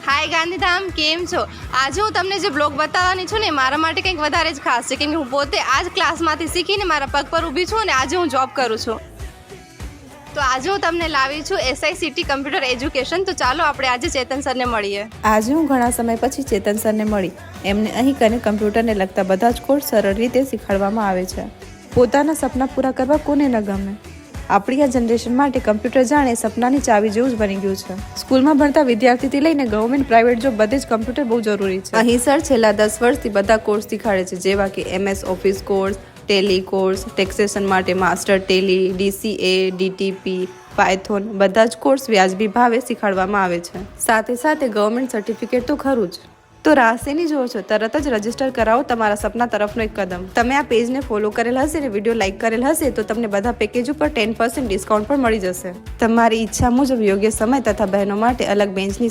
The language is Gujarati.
હાય ગાંધીધામ, કેમ છો? આજે હું તમને જે બ્લોગ બતાવવાની છું ને મારા માટે કંઈક વધારે જ ખાસ છે, કેમ કે હું પોતે આ જ ક્લાસમાંથી શીખીને મારા પગ પર ઊભી છું અને આજે હું જોબ કરું છું. તો આજે હું તમને લાવી છું SICT કમ્પ્યુટર એજ્યુકેશન. તો ચાલો આપણે આજે ચેતન સરને મળીએ. આજે હું ઘણા સમય પછી ચેતન સરને મળી. એમને અહીં કને કમ્પ્યુટરને લગતા બધા જ કોર્સ સરળ રીતે શીખવાડવામાં આવે છે. પોતાના સપના પૂરા કરવા કોને ન ગમે? આપણી આ જનરેશન માટે કમ્પ્યુટર જાણે સપનાની ચાવી જેવું જ બની ગયું છે. સ્કૂલમાં ભણતા વિદ્યાર્થીથી લઈને ગવર્મેન્ટ પ્રાઇવેટ જોબ બધે જ કમ્પ્યુટર બહુ જરૂરી છે. અહીં સર છેલ્લા 10 વર્ષથી બધા કોર્સ શીખવાડે છે, જેવા કે MS office course, tally course, taxation માટે master tally, DCA, DTP, Python બધા જ કોર્સ વ્યાજબી ભાવે શીખવાડવામાં આવે છે. સાથે સાથે ગવર્મેન્ટ સર્ટિફિકેટ તો ખરું જ. તો રાહ શેની જુઓ છો? તરત જ રજીસ્ટર કરાવો તમારા સપના તરફનો એક કદમ. તમે આ પેજને ફોલો કરેલ હશે ને વિડીયો લાઇક કરેલ હશે તો તમને બધા પેકેજ ઉપર 10% ડિસ્કાઉન્ટ પણ મળી જશે. તમારી ઈચ્છા મુજબ યોગ્ય સમય તથા બહેનો માટે અલગ બેન્ચની